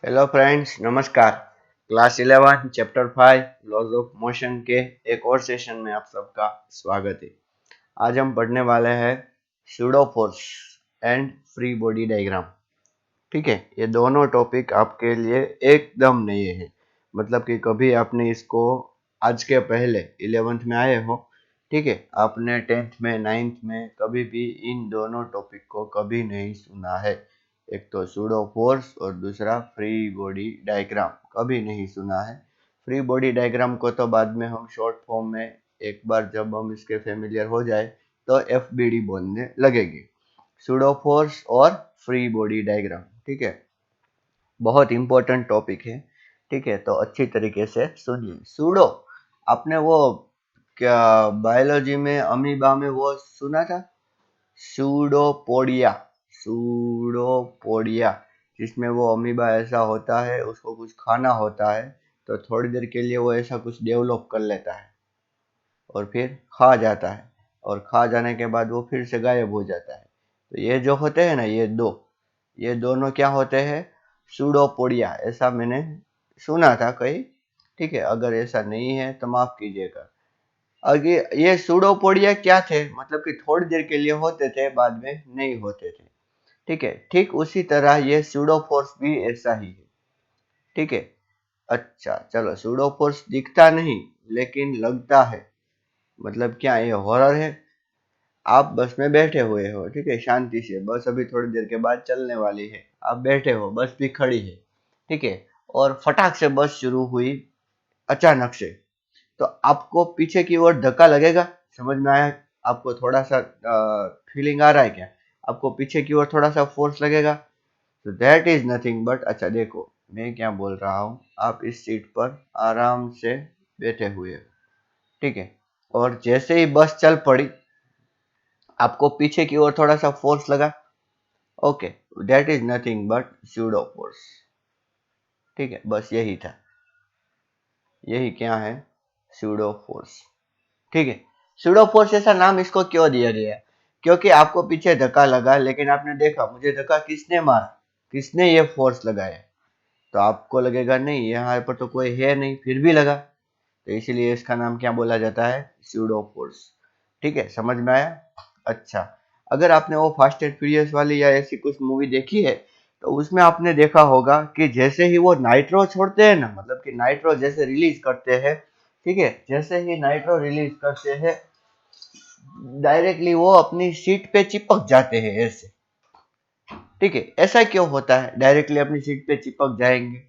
Hello friends, नमस्कार। Class 11 chapter 5 laws of motion के एक और सेशन में आप सबका स्वागत है। आज हम पढ़ने वाले हैं pseudo force and free body diagram. ठीक है, ये दोनों टॉपिक आपके लिए एकदम नए हैं। मतलब कि कभी आपने इसको आज के पहले 11th में आए हो, ठीक है, आपने 10th में 9th में कभी भी इन दोनों टॉपिक को कभी नहीं सुना है। एक तो सूडो फोर्स और दूसरा फ्री बॉडी डायग्राम कभी नहीं सुना है। फ्री बॉडी डायग्राम को तो बाद में हम शॉर्ट फॉर्म में एक बार जब हम इसके फेमिलियर हो जाए तो FBD बोलने लगेंगे। सूडो फोर्स और फ्री बॉडी डायग्राम, ठीक है, बहुत इंपॉर्टेंट टॉपिक है। ठीक है, तो अच्छी तरीके से सुनिए। सूडो, आपने वो क्या बायोलॉजी में अमीबा में वो सुना था, सूडोपोडिया। सूडोपोडिया, जिसमें वो अमीबा ऐसा होता है, उसको कुछ खाना होता है तो थोड़ी देर के लिए वो ऐसा कुछ डेवलप कर लेता है और फिर खा जाता है, और खा जाने के बाद वो फिर से गायब हो जाता है। तो ये जो होते हैं ना, ये दोनों क्या होते हैं, सूडोपोडिया। ऐसा मैंने सुना था कहीं। ठीक है, अगर ऐसा नहीं है तो माफ कीजिएगा। आगे ये सूडोपोडिया क्या थे, मतलब कि थोड़ी देर के लिए होते थे, बाद में नहीं होते थे। ठीक है, ठीक उसी तरह ये सूडोफोर्स भी ऐसा ही है। ठीक है, अच्छा चलो, सूडोफोर्स दिखता नहीं लेकिन लगता है। मतलब क्या ये हॉरर है? आप बस में बैठे हुए हो, ठीक है, शांति से, बस अभी थोड़ी देर के बाद चलने वाली है, आप बैठे हो, बस भी खड़ी है, ठीक है, और फटाक से बस शुरू हुई अचानक से, तो आपको पीछे की ओर धक्का लगेगा। समझ में आया? आपको थोड़ा सा फीलिंग आ रहा है क्या? आपको पीछे की ओर थोड़ा सा फोर्स लगेगा। तो दैट इज नथिंग बट, अच्छा देखो मैं क्या बोल रहा हूँ, आप इस सीट पर आराम से बैठे हुए हो, ठीक है, और जैसे ही बस चल पड़ी, आपको पीछे की ओर थोड़ा सा फोर्स लगा। Okay, that is nothing but pseudo force. ठीक है, बस यही था, यही क्या है, सूडो फोर्स। ठीक है, सूडो फोर्स ऐसा नाम इसको क्यों दिया गया है? क्योंकि आपको पीछे धक्का लगा, लेकिन आपने देखा मुझे धक्का किसने मारा, किसने ये फोर्स लगाया, तो आपको लगेगा नहीं यहाँ पर तो कोई है नहीं, फिर भी लगा, तो इसीलिए इसका नाम क्या बोला जाता है, सूडो फोर्स। ठीक है, समझ में आया? अच्छा, अगर आपने वो फास्ट एंड फ्यूरियस वाली या ऐसी कुछ मूवी देखी है, तो उसमें आपने देखा होगा कि जैसे ही वो नाइट्रो छोड़ते हैं ना, मतलब कि नाइट्रो जैसे रिलीज करते हैं, ठीक है, जैसे ही नाइट्रो रिलीज करते हैं, डायरेक्टली वो अपनी सीट पे चिपक जाते हैं ऐसे। ठीक है, ऐसा क्यों होता है, डायरेक्टली अपनी सीट पे चिपक जाएंगे?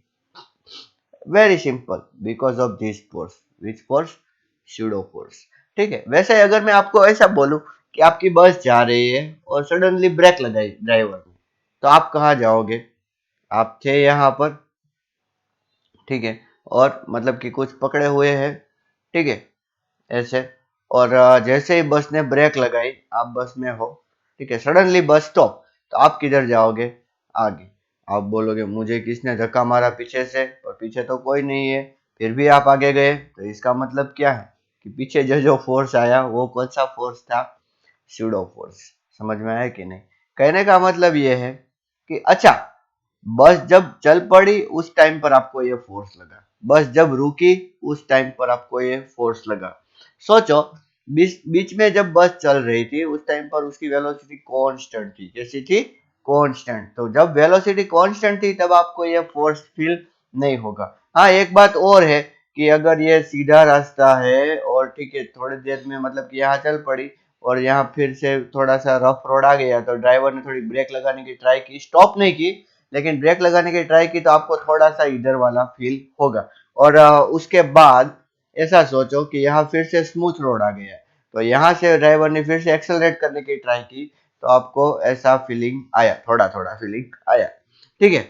Very simple, because of this force. Which force? Pseudo force. ठीक है, वैसे अगर मैं आपको ऐसा बोलूं कि आपकी बस जा रही है और सडनली ब्रेक लगाई ड्राइवर ने, तो आप कहाँ जाओगे? आप थे यहाँ पर, ठीक है, और मतलब कि कुछ पकड़े हुए हैं, ठीक है, ऐसे, और जैसे ही बस ने ब्रेक लगाई, आप बस में हो, ठीक है, सडनली बस स्टॉप, तो आप किधर जाओगे? आगे। आप बोलोगे मुझे किसने धक्का मारा पीछे से, और पीछे तो कोई नहीं है, फिर भी आप आगे गए, तो इसका मतलब क्या है कि पीछे जो जो फोर्स आया वो कौन सा फोर्स था? Pseudo force. समझ में आया कि नहीं? कहने का मतलब ये है कि अच्छा, बस जब चल पड़ी उस टाइम पर आपको ये फोर्स लगा, बस जब रुकी उस टाइम पर आपको ये फोर्स लगा। सोचो, बीच बीच में जब बस चल रही थी उस टाइम पर उसकी वेलोसिटी कांस्टेंट थी, कैसी थी? कांस्टेंट। तो जब वेलोसिटी कांस्टेंट थी तब आपको ये फोर्स फील नहीं होगा। हाँ, एक बात और है कि अगर ये सीधा रास्ता है और ठीक है, थोड़ी देर में मतलब कि यहाँ चल पड़ी और यहाँ फिर से थोड़ा सा रफ रोड आ गया, तो ड्राइवर ने थोड़ी ब्रेक लगाने की ट्राई की, स्टॉप नहीं की, लेकिन ब्रेक लगाने की ट्राई की, तो आपको थोड़ा सा इधर वाला फील होगा। और उसके बाद ऐसा सोचो कि यहाँ फिर से स्मूथ रोड आ गया है, तो यहाँ से ड्राइवर ने फिर से एक्सेलरेट करने की ट्राई की, तो आपको ऐसा फीलिंग आया, थोड़ा थोड़ा फीलिंग आया। ठीक है,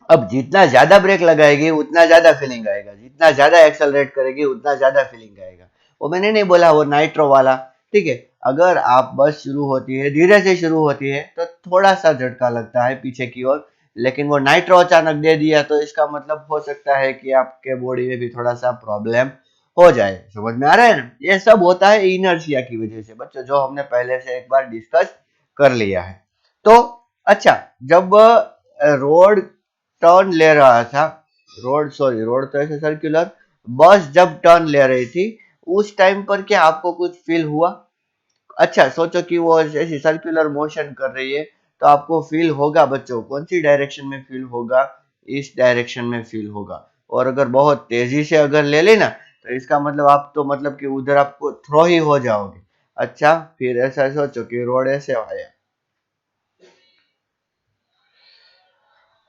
अब जितना ज्यादा ब्रेक लगाएगी उतना ज्यादा फीलिंग आएगा, जितना ज्यादा एक्सेलरेट करेगी उतना ज्यादा फीलिंग आएगा। वो मैंने नहीं बोला वो नाइट्रो वाला। ठीक है, अगर आप बस शुरू होती है, धीरे से शुरू होती है, तो थोड़ा सा झटका लगता है पीछे की ओर, लेकिन वो नाइट्रो अचानक दे दिया तो इसका मतलब हो सकता है कि आपके बॉडी में भी थोड़ा सा प्रॉब्लम हो जाए। समझ में आ रहा है ना? ये सब होता है इनर्शिया की वजह से बच्चों, जो हमने पहले से एक बार डिस्कस कर लिया है। तो अच्छा, जब रोड टर्न ले रहा था, रोड तो ऐसे सर्कुलर, बस जब टर्न ले रही थी उस टाइम पर क्या आपको कुछ फील हुआ? अच्छा सोचो कि वो ऐसी सर्कुलर मोशन कर रही है, तो आपको फील होगा बच्चों, कौन सी डायरेक्शन में फील होगा? इस डायरेक्शन में फील होगा। और अगर बहुत तेजी से अगर ले ली ना, तो इसका मतलब आप तो मतलब कि उधर आपको थ्रो ही हो जाओगे। अच्छा फिर ऐसा सोचो कि रोड ऐसे आया,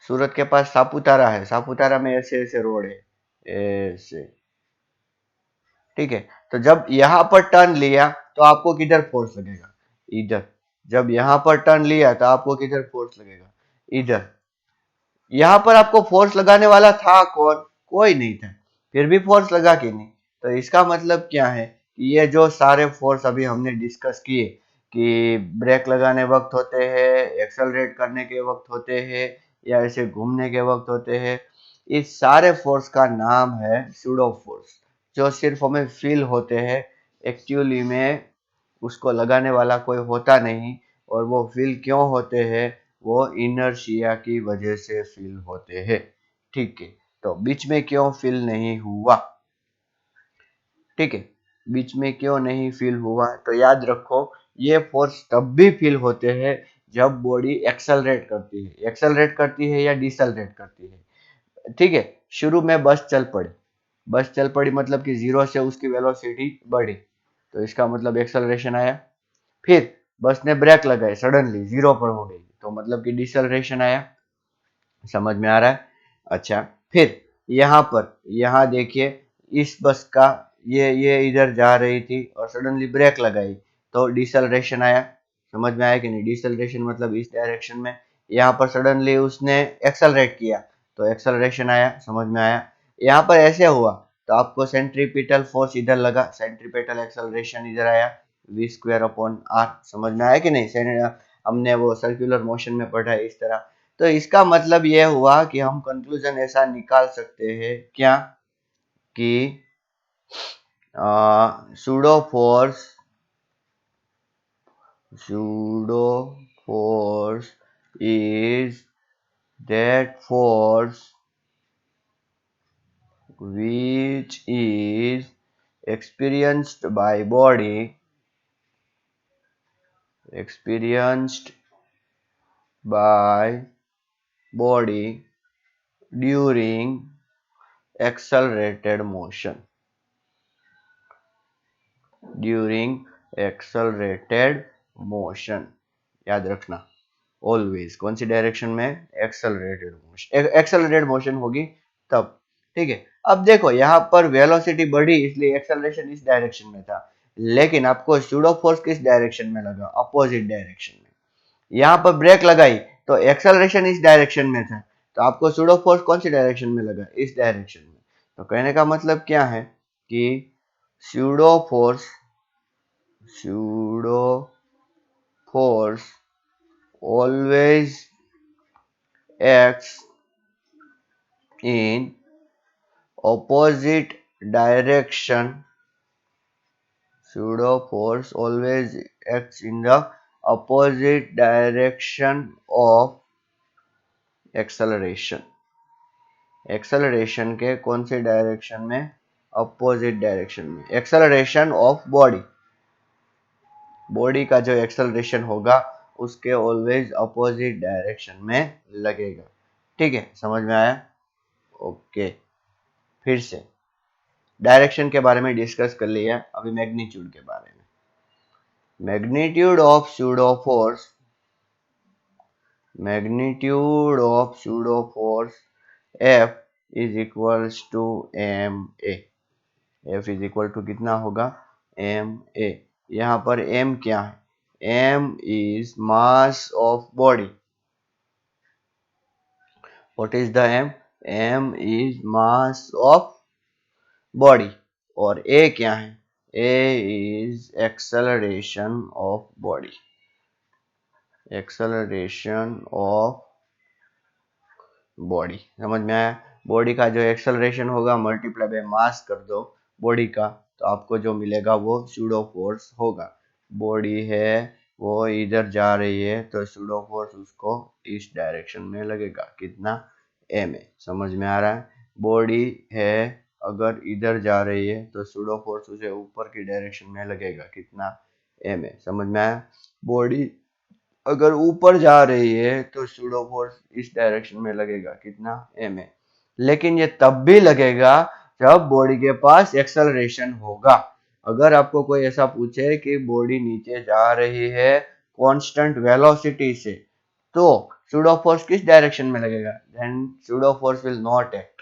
सूरत के पास सापुतारा है, सापुतारा में ऐसे ऐसे रोड है, ऐसे, ठीक है। तो जब यहाँ पर टर्न लिया तो आपको किधर फोर्स लगेगा? इधर। जब यहाँ पर टर्न लिया तो आपको किधर फोर्स लगेगा? इधर। यहाँ पर आपको फोर्स लगाने वाला था कौन? कोई नहीं था, फिर भी फोर्स लगा कि नहीं? तो इसका मतलब क्या है कि ये जो सारे फोर्स अभी हमने डिस्कस किए कि ब्रेक लगाने वक्त होते हैं, एक्सेलरेट करने के वक्त होते हैं, या ऐसे घूमने के वक्त होते हैं, इस सारे फोर्स का नाम है सूडो फोर्स, जो सिर्फ हमें फील होते हैं, एक्चुअली में उसको लगाने वाला कोई होता नहीं। और वो फील क्यों होते हैं? वो इनर्शिया की वजह से फील होते हैं, ठीक है। तो बीच में क्यों फील नहीं हुआ? ठीक है, बीच में क्यों नहीं फील हुआ? तो याद रखो, ये फोर्स तब भी फील होते हैं जब बॉडी एक्सेलरेट करती है या डिसेलरेट करती है, ठीक है। शुरू में बस चल पड़ी मतलब कि जीरो से उसकी वेलोसिटी बढ़ी, तो इसका मतलब एक्सेलरेशन आया। फिर बस ने ब्रेक लगाए, सडनली जीरो पर हो गई, तो मतलब कि डिसेलरेशन आया। समझ में आ रहा है? अच्छा फिर यहाँ देखिए, इस बस का ये इधर जा रही थी और सडनली ब्रेक लगाई, तो डिसेलरेशन आया। समझ में आया कि नहीं? डिसेलरेशन मतलब इस डायरेक्शन में, यहाँ पर सडनली उसने एक्सेलरेट किया, तो एक्सेलरेशन आया। समझ में आया? यहाँ पर ऐसे हुआ तो आपको सेंट्रीपिटल फोर्स इधर लगा, सेंट्रीपिटल एक्सेलरेशन इधर आया, v² अपॉन r। समझ में आया कि नहीं? हमने वो सर्कुलर मोशन में पढ़ा है इस तरह। तो इसका मतलब यह हुआ कि हम कंक्लूजन ऐसा निकाल सकते हैं क्या कि pseudo force is that force which is experienced by body during accelerated motion, याद रखना ऑलवेज कौन सी डायरेक्शन में? एक्सेलरेटेड मोशन होगी तब, ठीक है। अब देखो यहाँ पर वेलोसिटी बढ़ी इसलिए एक्सेलरेशन इस डायरेक्शन में था, लेकिन आपको सूडो फोर्स किस डायरेक्शन में लगा? अपोजिट डायरेक्शन में। यहाँ पर ब्रेक लगाई तो एक्सेलरेशन इस डायरेक्शन में था, तो आपको सूडो फोर्स कौन सी डायरेक्शन में लगा? इस डायरेक्शन में। तो कहने का मतलब क्या है कि pseudo force always acts in opposite direction. Pseudo force always acts in the opposite direction of acceleration. Acceleration के कौन से डायरेक्शन में? अपोजिट डायरेक्शन में। एक्सेलरेशन ऑफ बॉडी का जो एक्सेलरेशन होगा उसके ऑलवेज अपोजिट डायरेक्शन में लगेगा, ठीक है। समझ में आया? ओके, फिर से डायरेक्शन के बारे में डिस्कस कर लिया, अभी मैग्नीट्यूड के बारे में। Magnitude of pseudo force F is equals to M A. F is equal to कितना होगा? M A. यहाँ पर m क्या है? m is mass of body. What is the m? m is mass of body. और a क्या है? a is acceleration of body. समझ में आया? बॉडी का जो एक्सेलरेशन होगा मल्टीप्लाई बाय मास कर दो बॉडी का, तो आपको जो मिलेगा वो सूडो फोर्स होगा। बॉडी है वो इधर जा रही है तो सूडो फोर्स उसको इस डायरेक्शन में लगेगा, कितना? M A. समझ में आ रहा है? बॉडी है, अगर इधर जा रही है तो सूडो फोर्स उसे ऊपर की डायरेक्शन में लगेगा, कितना? M A. समझ में आया? बॉडी अगर ऊपर जा रही है तो सूडो फोर्स इस डायरेक्शन में लगेगा, कितना? M A. लेकिन ये तब भी लगेगा जब बॉडी के पास एक्सेलरेशन होगा। अगर आपको कोई ऐसा पूछे कि बॉडी नीचे जा रही है कांस्टेंट वेलोसिटी से, तो सूडो फोर्स किस डायरेक्शन में लगेगा? Then pseudo force will not act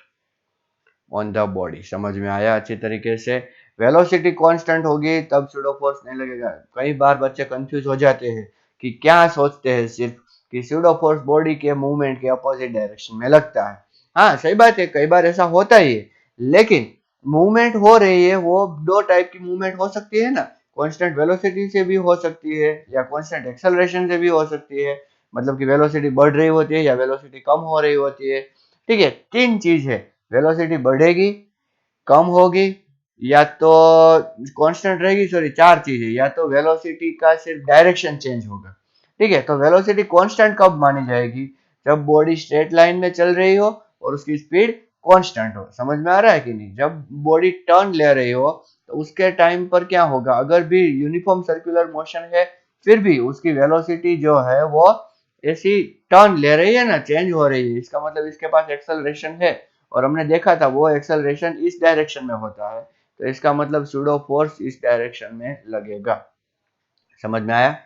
on the body. समझ में आया अच्छी तरीके से? वेलोसिटी कांस्टेंट होगी तब सूडो फोर्स नहीं लगेगा। कई बार बच्चे कंफ्यूज हो जाते हैं कि क्या सोचते हैं सिर्फ कि सूडो फोर्स बॉडी के मूवमेंट के अपोजिट डायरेक्शन में लगता है। हाँ सही बात है, कई बार ऐसा होता ही है, लेकिन मूवमेंट हो रही है वो दो टाइप की मूवमेंट हो सकती है ना, कांस्टेंट वेलोसिटी से भी हो सकती है या कांस्टेंट एक्सेलरेशन से भी हो सकती है। मतलब कि वेलोसिटी बढ़ रही होती है या वेलोसिटी कम हो रही होती है। ठीक है, तीन चीज है, वेलोसिटी बढ़ेगी, कम होगी, या तो कांस्टेंट रहेगी। सॉरी, चार चीजें, या तो वेलोसिटी का सिर्फ डायरेक्शन चेंज होगा। ठीक है, तो वेलोसिटी कांस्टेंट कब मानी जाएगी? जब बॉडी स्ट्रेट लाइन में चल रही हो और उसकी स्पीड कांस्टेंट हो। समझ में आ रहा है कि नहीं? जब बॉडी टर्न ले रही हो तो उसके टाइम पर क्या होगा, अगर भी यूनिफॉर्म सर्कुलर मोशन है फिर भी उसकी वेलोसिटी जो है वो ऐसी टर्न ले रही है ना, चेंज हो रही है, इसका मतलब इसके पास एक्सेलरेशन है। और हमने देखा था वो एक्सेलरेशन इस डायरेक्शन में होता है, तो इसका मतलब सूडो फोर्स इस डायरेक्शन में लगेगा। समझ में आया?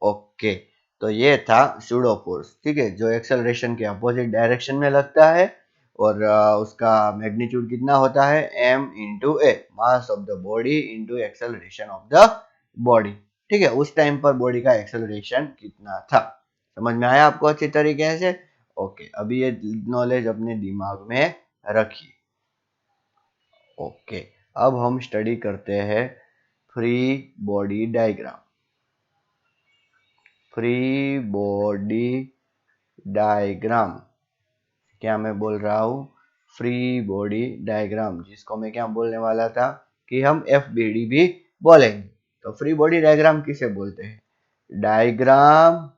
ओके, तो ये था सूडो फोर्स। ठीक है, जो एक्सेलरेशन के अपोजिट डायरेक्शन में लगता है और उसका मैग्नीट्यूड कितना होता है? m into A, mass of the body into acceleration of the body. ठीक है, उस टाइम पर बॉडी का एक्सेलरेशन कितना था। समझ में आया आपको अच्छी तरीके से? ओके, अभी ये नॉलेज अपने दिमाग में रखिए। ओके, अब हम स्टडी करते हैं free body diagram. Free body diagram, क्या मैं बोल रहा हूँ? फ्री बॉडी डायग्राम, जिसको मैं क्या बोलने वाला था कि हम FBD भी बोलेंगे। तो फ्री बॉडी डायग्राम किसे बोलते हैं? Diagram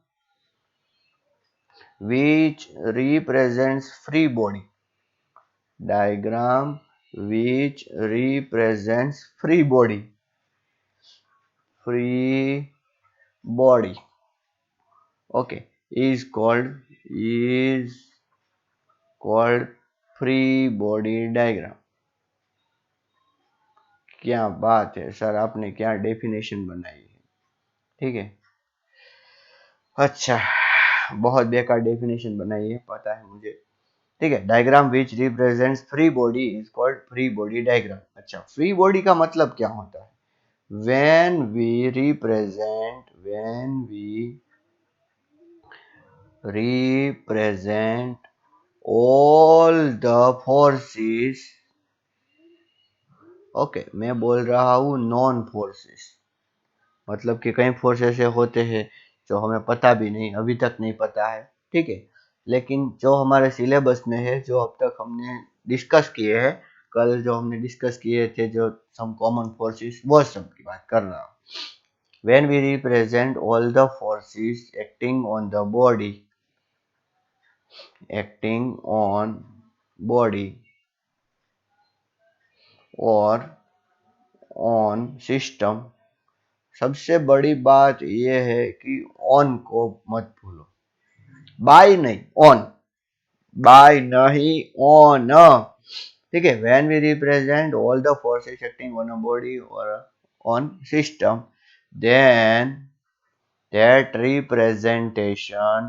which represents free body. Diagram which represents free body. Free body, okay, is called free body diagram। क्या बात है सर, आपने क्या डेफिनेशन बनाई है! ठीक है, अच्छा, बहुत बेकार डेफिनेशन बनाई है, पता है मुझे। ठीक है, diagram which represents free body is called free body diagram. अच्छा, फ्री बॉडी का मतलब क्या होता है? when we represent all the forces, okay, मैं बोल रहा हूँ नॉन फोर्सेस, मतलब कि कई फोर्स ऐसे होते हैं जो हमें पता भी नहीं, अभी तक नहीं पता है। ठीक है, लेकिन जो हमारे सिलेबस में है, जो अब तक हमने डिस्कस किए हैं, कल जो हमने डिस्कस किए थे, जो सम कॉमन फोर्सेस, वो सब की बात कर रहा हूँ। when we represent all the forces acting on body और on system, सबसे बड़ी बात यह है कि ऑन को मत भूलो, बाय नहीं, ऑन, बाय नहीं, ऑन। ठीक है, when we represent all the forces acting on a body और on system, then that representation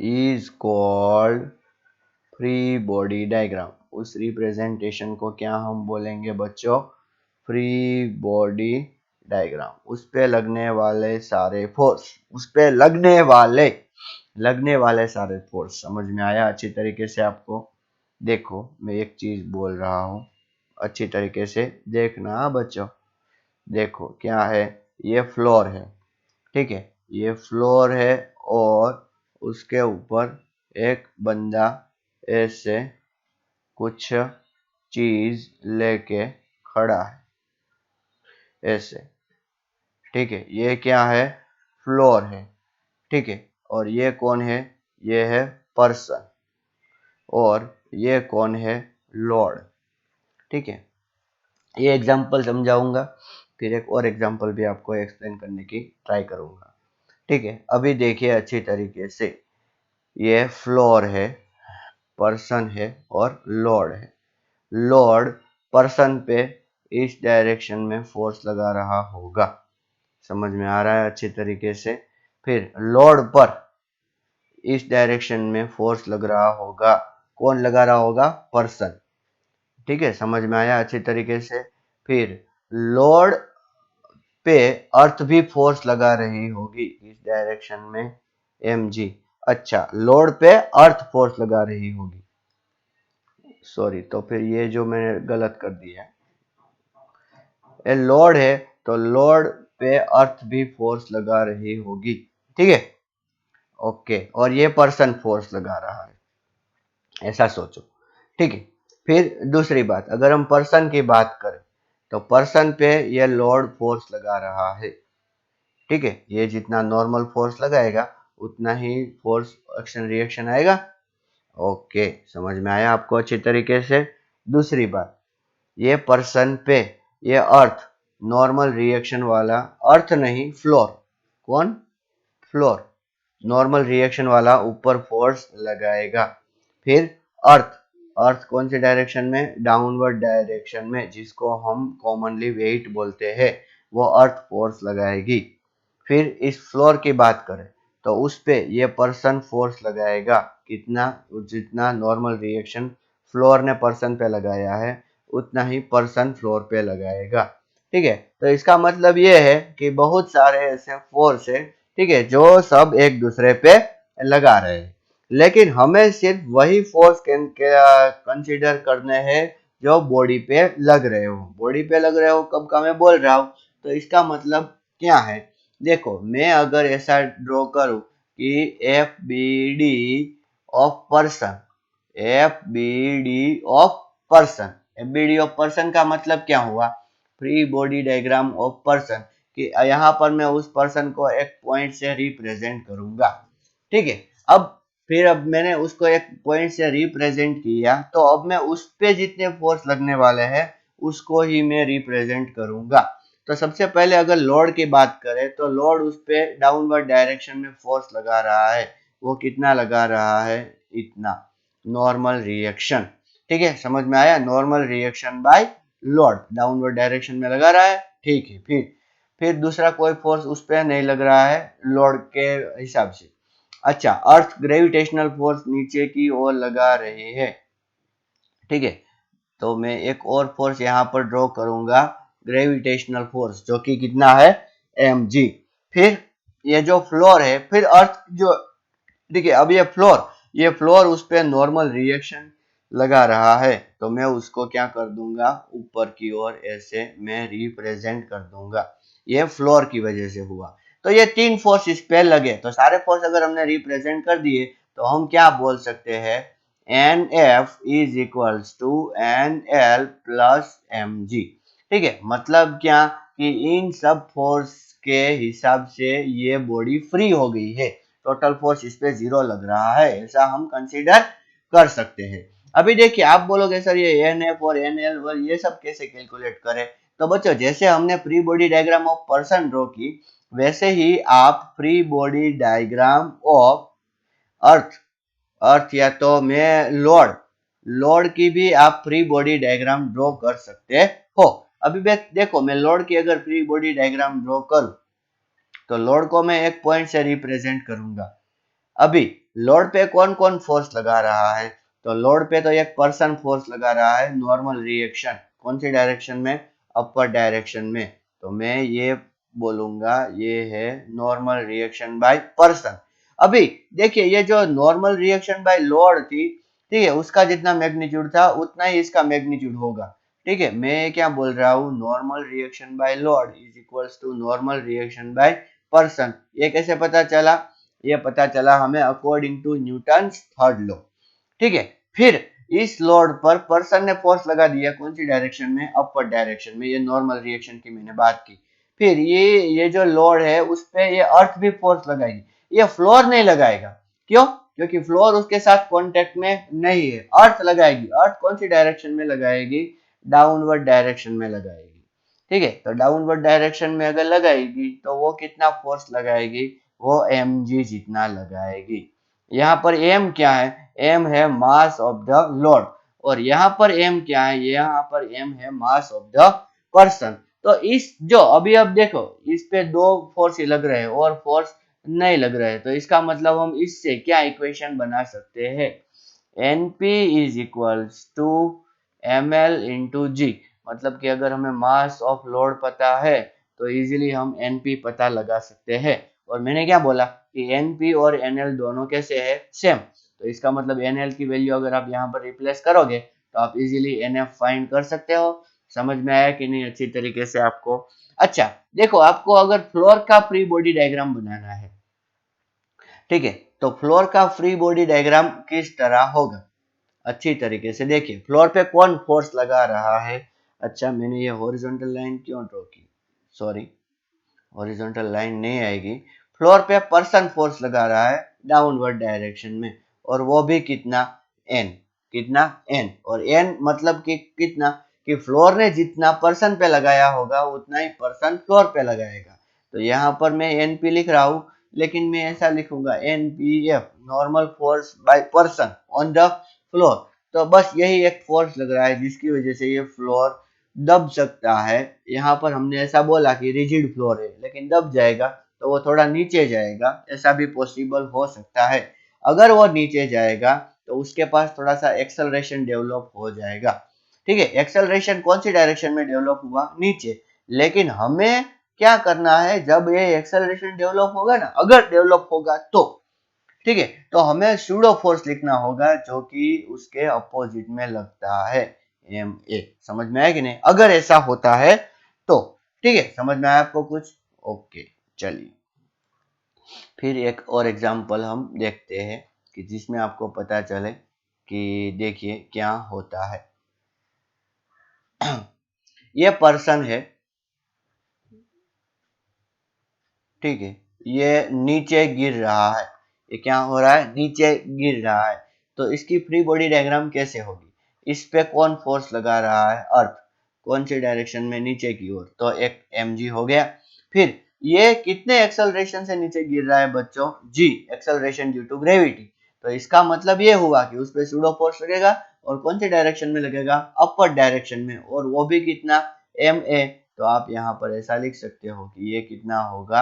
is called free body diagram. उस रिप्रेजेंटेशन को क्या हम बोलेंगे बच्चों? Free body diagram. उस पे लगने वाले सारे फोर्स, उस पे लगने वाले सारे फोर्स। समझ में आया अच्छी तरीके से आपको? देखो, मैं एक चीज बोल रहा हूँ, अच्छी तरीके से देखना बच्चों। देखो क्या है, ये फ्लोर है। ठीक है, ये फ्लोर है और उसके ऊपर एक बंदा ऐसे कुछ चीज लेके खड़ा है, ऐसे। ठीक है, ये क्या है, फ्लोर है, ठीक है। और ये कौन है, ये है पर्सन, और ये कौन है, लोड, ठीक है। ये एग्जांपल समझाऊंगा, फिर एक और एग्जांपल भी आपको एक्सप्लेन करने की ट्राई करूंगा, ठीक है। अभी देखिए अच्छी तरीके से, ये फ्लोर है, पर्सन है और लोड है। लोड पर्सन पे इस डायरेक्शन में फोर्स लगा रहा होगा, समझ में आ रहा है अच्छी तरीके से। फिर लोड पर इस डायरेक्शन में फोर्स लग रहा होगा, कौन लगा रहा होगा, पर्सन, ठीक है, समझ में आया अच्छी तरीके से। फिर लोड पे अर्थ भी फोर्स लगा रही होगी इस डायरेक्शन में, mg। अच्छा, लोड पे अर्थ फोर्स लगा रही होगी, सॉरी, तो फिर ये जो मैंने गलत कर दिया, ये लोड है तो लोड पे अर्थ भी फोर्स लगा रही होगी, ठीक है, ओके। और ये पर्सन फोर्स लगा रहा है, ऐसा सोचो, ठीक है। फिर दूसरी बात, अगर हम पर्सन की बात करें तो पर्सन पे ये लोड फोर्स लगा रहा है, ठीक है। ये जितना नॉर्मल फोर्स लगाएगा उतना ही फोर्स एक्शन रिएक्शन आएगा, ओके, समझ में आया आपको अच्छी तरीके से। दूसरी बात, ये पर्सन पे ये अर्थ नॉर्मल रिएक्शन वाला, अर्थ नहीं फ्लोर, कौन, फ्लोर, नॉर्मल रिएक्शन वाला ऊपर फोर्स लगाएगा। फिर अर्थ, अर्थ कौन से डायरेक्शन में, डाउनवर्ड डायरेक्शन में, जिसको हम कॉमनली वेट बोलते हैं, वो अर्थ फोर्स लगाएगी। फिर इस फ्लोर की बात करें तो उस पे ये पर्सन फोर्स लगाएगा, कितना, जितना नॉर्मल रिएक्शन फ्लोर ने पर्सन पे लगाया है उतना ही पर्सन फ्लोर पे लगाएगा, ठीक है। तो इसका मतलब ये है कि बहुत सारे ऐसे फोर्स है, ठीक है, जो सब एक दूसरे पे लगा रहे हैं, लेकिन हमें सिर्फ वही फोर्स कंसीडर करने हैं जो बॉडी पे लग रहे हो। बॉडी पे लग रहे हो कब का मैं बोल रहा हूँ, तो इसका मतलब क्या है, देखो मैं अगर ऐसा ड्रॉ करूं कि F B D of person, F B D of person, F B D of person का मतलब क्या हुआ, free body diagram of person, कि यहाँ पर मैं उस पर्सन को एक पॉइंट से रिप्रेजेंट करूंगा, ठीक है। अब फिर अब मैंने उसको एक पॉइंट से रिप्रेजेंट किया, तो अब मैं उस पे जितने फोर्स लगने वाले हैं उसको ही मैं रिप्रेजेंट करूंगा। तो सबसे पहले अगर लोड की बात करें तो लोड उस पे डाउनवर्ड डायरेक्शन में फोर्स लगा रहा है, वो कितना लगा रहा है, इतना, नॉर्मल रिएक्शन, ठीक है, समझ में आया, normal reaction by load downward direction में लगा रहा है, ठीक है। फिर दूसरा कोई फोर्स उस पर नहीं लग रहा है लोड के हिसाब से। अच्छा, अर्थ ग्रेविटेशनल फोर्स नीचे की ओर लगा रहे हैं, ठीक है। तो मैं एक और फोर्स यहाँ पर ड्रॉ करूंगा, ग्रेविटेशनल फोर्स, जो कि कितना है, mg। फिर ये जो फ्लोर है, फिर अर्थ जो, ठीक है, अब ये फ्लोर उस पे नॉर्मल रिएक्शन लगा रहा है, तो मैं उसको क्या कर दूंगा, ऊपर की ओर ऐसे मैं रिप्रेजेंट कर दूंगा, ये फ्लोर की वजह से हुआ। तो ये तीन फोर्स इस पे लगे, तो सारे फोर्स अगर हमने रिप्रेजेंट कर दिए तो हम क्या बोल सकते हैं, N F is equals to N L plus M G, ठीक है। मतलब क्या, कि इन सब फोर्स के हिसाब से ये बॉडी फ्री हो गई है, टोटल फोर्स इस पे 0 लग रहा है, ऐसा हम कंसीडर कर सकते हैं। अभी देखिए, आप बोलोगे सर ये एन एफ और एन एल और ये सब कैसे कैलकुलेट करें, तो बच्चों जैसे हमने free body diagram of person draw की, वैसे ही आप free body diagram of earth, earth या तो मैं लोड, लोड की भी आप फ्री बॉडी डायग्राम ड्रॉ कर सकते हो। अभी देखो, मैं लोड की अगर फ्री बॉडी डायग्राम ड्रॉ करूं तो लोड को मैं एक पॉइंट से रिप्रेजेंट करूंगा। अभी लोड पे कौन कौन फोर्स लगा रहा है, तो लोड पे तो एक पर्सन फोर्स लगा रहा है, नॉर्मल रिएक्शन, कौन सी डायरेक्शन में, अपर डायरेक्शन में, तो मैं ये बोलूंगा ये है नॉर्मल रिएक्शन बाय पर्सन। अभी देखिए, ये जो नॉर्मल रिएक्शन बाय लोड थी, ठीक है, उसका जितना मैग्नीट्यूड था उतना ही इसका मैग्नीट्यूड होगा, ठीक है। मैं क्या बोल रहा हूँ, normal reaction by load is equals to normal reaction by person. ये कैसे पता चला, ये पता चला हमें according to Newton's third law, ठीक है। फिर इस लोड पर पर्सन ने फोर्स लगा दिया, कौन सी डायरेक्शन में, अपर डायरेक्शन में, ये नॉर्मल रिएक्शन की मैंने बात की। फिर ये जो लोड है उस पे ये अर्थ भी फोर्स लगाएगी, ये फ्लोर नहीं लगाएगा। क्यों? क्योंकि फ्लोर उसके साथ कांटेक्ट में नहीं है, अर्थ लगाएगी। अर्थ कौन सी डायरेक्शन में लगाएगी? डाउनवर्ड डायरेक्शन में लगाएगी। ठीक है, तो डाउनवर्ड डायरेक्शन में अगर लगाएगी तो वो कितना फोर्स लगाएगी? वो mg जितना लगाएगी। यहाँ पर m क्या है? m है मास ऑफ द लोड, और यहाँ पर m क्या है? यहाँ पर m है मास ऑफ द पर्सन। तो इस जो अभी अब देखो इस पे दो फोर्स ही लग रहे हैं और फोर्स नहीं लग रहे हैं, तो इसका मतलब हम इससे क्या इक्वेशन बना सकते हैं? NP is equals to ml into g. मतलब कि अगर हमें मास ऑफ लोड पता है तो इजीली हम NP पता लगा सकते हैं। और मैंने क्या बोला कि NP और NL दोनों कैसे है? सेम। तो इसका मतलब NL की वैल्यू अगर आप यहाँ पर रिप्लेस करोगे तो आप इजीली NF फाइंड कर सकते हो। समझ में आया कि नहीं अच्छी तरीके से आपको? अच्छा देखो, आपको अगर फ्लोर का फ्री बॉडी डायग्राम बनाना है, ठीक है, तो फ्लोर का फ्री बॉडी डायग्राम किस तरह होगा? अच्छी तरीके से देखिए, फ्लोर पे कौन फोर्स लगा रहा है? अच्छा, मैंने ये हॉरिजॉन्टल लाइन क्यों ड्रॉ की? सॉरी, हॉरिजॉन्टल लाइन नहीं आएगी। फ्लोर पे पर्सन फोर्स लगा रहा है डाउनवर्ड डायरेक्शन में, और वो भी कितना? एन। कितना? एन। और एन मतलब कि कितना? कि फ्लोर ने जितना पर्सन पे लगाया होगा उतना ही पर्सन फ्लोर पे लगाएगा। तो यहाँ पर मैं एन पी लिख रहा हूँ, लेकिन मैं ऐसा लिखूंगा N P F, normal force by person on the floor. तो बस यही एक फोर्स लग रहा है जिसकी वजह से ये फ्लोर दब सकता है। यहाँ पर हमने ऐसा बोला कि रिजिड फ्लोर है, लेकिन दब जाएगा तो वो थोड़ा नीचे जाएगा, ऐसा भी पॉसिबल हो सकता है। अगर वो नीचे जाएगा तो उसके पास थोड़ा सा एक्सेलरेशन डेवलप हो जाएगा। ठीक है, एक्सेलरेशन कौन सी डायरेक्शन में डेवलप हुआ? नीचे। लेकिन हमें क्या करना है? जब ये एक्सेलरेशन डेवलप होगा ना, अगर डेवलप होगा तो, ठीक है, तो हमें सूडो फोर्स लिखना होगा जो कि उसके अपोजिट में लगता है, एम ए। समझ में आया कि नहीं? अगर ऐसा होता है तो। ठीक है, समझ में आया आपको कुछ? ओके, चलिए फिर एक और एग्जांपल हम देखते हैं कि जिसमें आपको पता चले कि देखिए क्या होता है। ये पर्सन है, ठीक है, ये नीचे गिर रहा है। ये क्या हो रहा है? नीचे गिर रहा है। तो इसकी फ्री बॉडी डायग्राम कैसे होगी? इस पे कौन फोर्स लगा रहा है? अर्थ। कौन सी डायरेक्शन में? नीचे की ओर। तो एक mg हो गया। फिर ये कितने एक्सेलरेशन से नीचे गिर रहा है बच्चों? g, acceleration due to gravity. तो इसका मतलब ये हुआ कि उस पे सूडो फोर्स लगेगा, और कौन सी डायरेक्शन में लगेगा? अपर डायरेक्शन में, और वो भी कितना? ma। तो आप यहाँ पर ऐसा लिख सकते हो कि ये कितना होगा?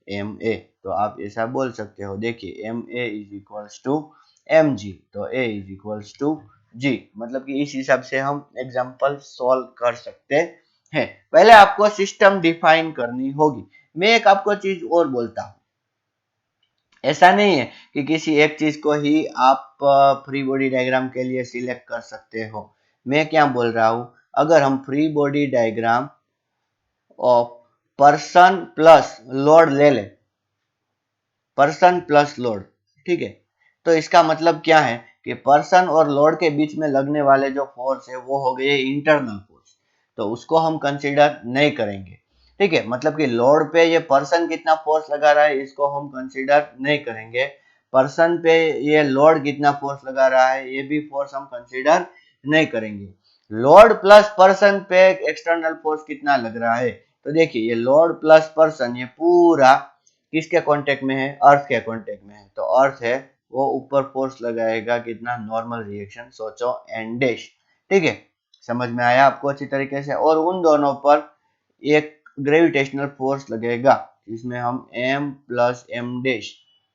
M A. तो आप ऐसा बोल सकते हो, देखिए M A is equals to M G, तो A is equals to G. मतलब कि इस हिसाब से हम एग्जांपल सॉल्व कर सकते हैं। पहले आपको सिस्टम डिफाइन करनी होगी। मैं एक आपको चीज और बोलता हूँ, ऐसा नहीं है कि किसी एक चीज को ही आप फ्री बॉडी डायग्राम के लिए सिलेक्ट कर सकते हो। मैं क्या बोल रहा हूँ, अगर हम free body diagram of person plus load ले लें, पर्सन प्लस लोड, ठीक है, तो इसका मतलब क्या है कि पर्सन और लोड के बीच में लगने वाले जो फोर्स है वो हो गए इंटरनल फोर्स, तो उसको हम कंसीडर नहीं करेंगे। ठीक है, मतलब कि लोड पे ये पर्सन कितना फोर्स लगा रहा है इसको हम कंसीडर नहीं करेंगे। पर्सन पे ये लोड कितना फोर्स लगा रहा है ये भी फोर्स हम कंसीडर नहीं करेंगे। लोड प्लस पर्सन पे एक्सटर्नल फोर्स कितना लग रहा है, तो देखिए ये लोड प्लस पर्सन ये पूरा किसके कांटेक्ट में है? अर्थ के कांटेक्ट में है। तो अर्थ है वो ऊपर फोर्स लगाएगा कितना? नॉर्मल रिएक्शन, सोचो एन डैश। ठीक है, समझ में आया आपको अच्छी तरीके से? और उन दोनों पर एक ग्रेविटेशनल फोर्स लगेगा जिसमें हम m plus m dash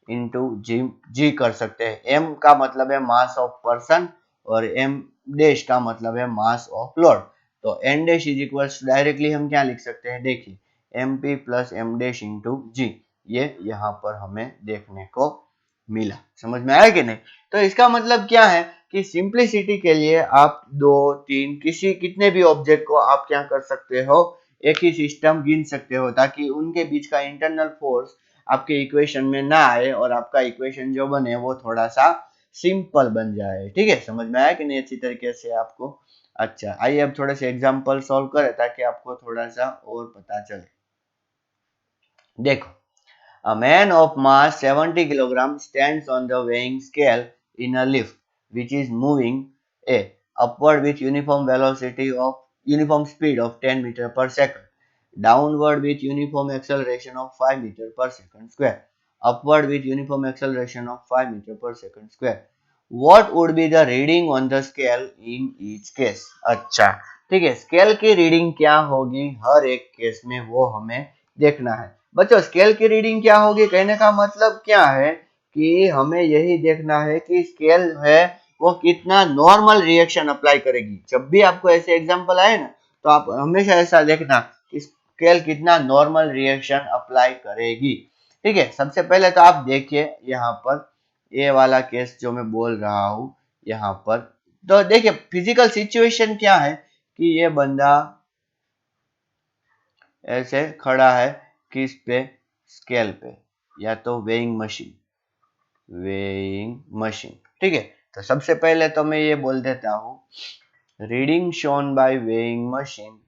into g g कर सकते हैं। m का मतलब है मास ऑफ पर्सन और m डैश का मतलब है मास ऑफ लोड। तो n dash is equal directly हम क्या लिख सकते हैं? देखिए mp plus m dash into g, ये यहाँ पर हमें देखने को मिला। समझ में आया कि नहीं? तो इसका मतलब क्या है कि सिंपलिसिटी के लिए आप दो तीन किसी कितने भी ऑब्जेक्ट को आप क्या कर सकते हो? एक ही सिस्टम गिन सकते हो, ताकि उनके बीच का इंटरनल फोर्स आपके इक्वेशन में ना आए और आपका इक्वेशन जो बने वो थोड़ा सा सिंपल बन जाए। ठीक है, समझ में आया कि नहीं अच्छी तरीके से आपको? अच्छा, आइए अब थोड़े से एग्जांपल सॉल्व करें ताकि आपको थोड़ा सा और पता चले। देखो, a man of mass 70 kilograms stands on the weighing scale in a lift which is moving a upward with uniform speed of 10 meter per second, downward with uniform acceleration of 5 meter per second square, upward with uniform acceleration of 5 meter per second square. What would be the reading on the scale in each case? अच्छा, ठीक है, scale की reading क्या होगी हर एक case में वो हमें देखना है। बच्चों, स्केल की रीडिंग क्या होगी कहने का मतलब क्या है कि हमें यही देखना है कि स्केल है वो कितना नॉर्मल रिएक्शन अप्लाई करेगी। जब भी आपको ऐसे एग्जांपल आए ना, तो आप हमेशा ऐसा देखना कि स्केल कितना नॉर्मल रिएक्शन अप्लाई करेगी। ठीक है, सबसे पहले तो आप देखिए यहाँ पर ये वाला केस जो मैं बोल रहा हूँ यहाँ पर, तो देखिए फिजिकल सिचुएशन क्या है कि ये बंदा ऐसे खड़ा है किस पे, स्केल पे या तो वेइंग मशीन। ठीक है, तो सबसे पहले तो मैं ये बोल देता हूँ, reading shown by weighing machine,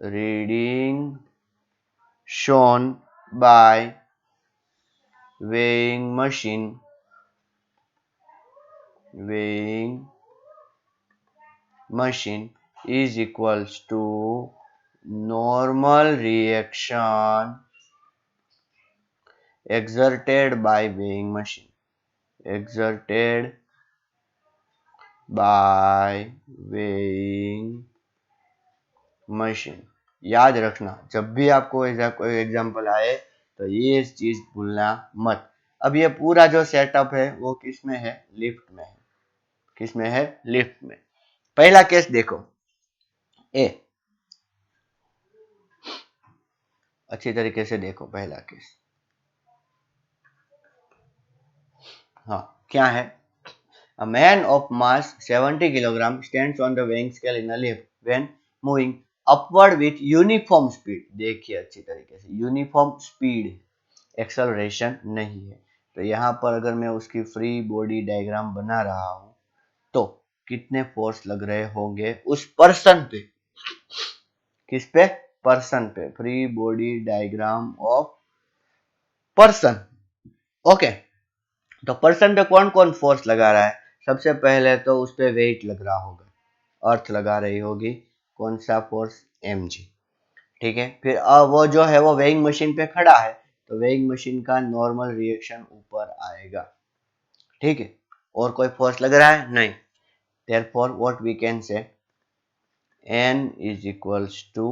reading shown by weighing machine, weighing machine is equals to normal reaction exerted by weighing machine, exerted by weighing machine। याद रखना, जब भी आपको ऐसा कोई एग्जांपल आए तो ये चीज भूलना मत। अब ये पूरा जो सेटअप है वो किस में है, लिफ्ट में है। किस में है, लिफ्ट में। पहला केस देखो, ए, अच्छी तरीके से देखो पहला केस। हाँ, क्या है, A man of mass 70 kg stands on the weighing scale in a lift when moving upward with uniform speed। देखिए अच्छी तरीके से, यूनिफॉर्म स्पीड, एक्सेलरेशन नहीं है। तो यहाँ पर अगर मैं उसकी फ्री बॉडी डायग्राम बना रहा हूँ तो कितने फोर्स लग रहे होंगे उस पर्सन पे, किस पे, पर्सन पे, free body diagram of person. Okay, तो पर्सन पे कौन कौन फोर्स लगा रहा है, सबसे पहले तो उस पे वेट लग रहा होगा, अर्थ लगा रही होगी, कौन सा फोर्स, mg। ठीक है, फिर वो जो है वो वेइंग मशीन पे खड़ा है तो वेइंग मशीन का नॉर्मल रिएक्शन ऊपर आएगा। ठीक है, और कोई फोर्स लग रहा है नहीं, therefore what we can say n is equals to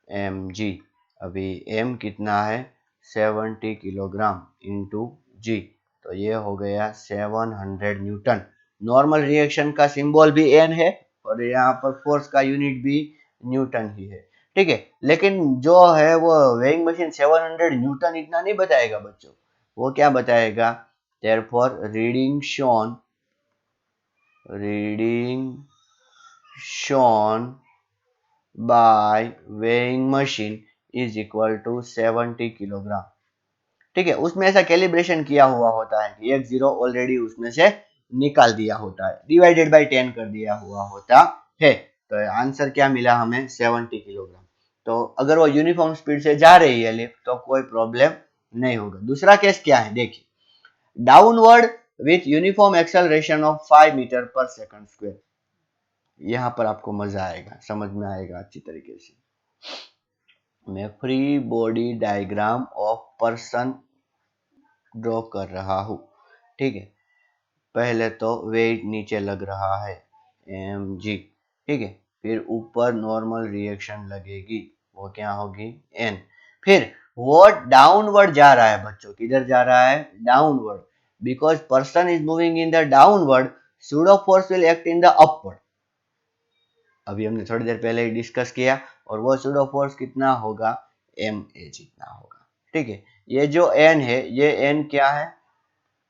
mg। अभी m कितना है, 70 किलोग्राम इंटू जी, तो ये हो गया 700 न्यूटन। नॉर्मल रिएक्शन का सिंबल भी n है और यहाँ पर फोर्स का यूनिट भी न्यूटन ही है। ठीक है, लेकिन जो है वो वेइंग मशीन 700 न्यूटन इतना नहीं बताएगा बच्चों, वो क्या बताएगा, therefore reading shown by weighing machine is equal to 70 kilogram. ठीक है, उसमें ऐसा कैलिब्रेशन किया हुआ होता है कि एक जीरो ऑलरेडी उसमें से निकाल दिया होता है, डिवाइडेड बाय 10 कर दिया हुआ होता है। तो आंसर क्या मिला हमें, 70 किलोग्राम। तो अगर वो यूनिफॉर्म स्पीड से जा रही है लिफ्ट तो कोई प्रॉब्लम नहीं होगा। दूसरा केस क्या है, देखिए, downward with uniform acceleration of 5 metre पर सेकंड स्क्वायर। यहाँ पर आपको मजा आएगा, समझ में आएगा अच्छी तरीके से। मैं free body diagram of person draw कर रहा हूँ। ठीक है, पहले तो वेट नीचे लग रहा है mg। ठीक है, फिर ऊपर नॉर्मल रिएक्शन लगेगी, वो क्या होगी, n। फिर वो डाउनवर्ड जा रहा है बच्चों, किधर जा रहा है, downward, because person is moving in the downward, pseudo force will act in the upward. अभी हमने थोड़ी देर पहले ही डिस्कस किया, और वो सूडो फोर्स कितना होगा, ma जितना होगा। ठीक है, ये जो n है, ये n क्या है,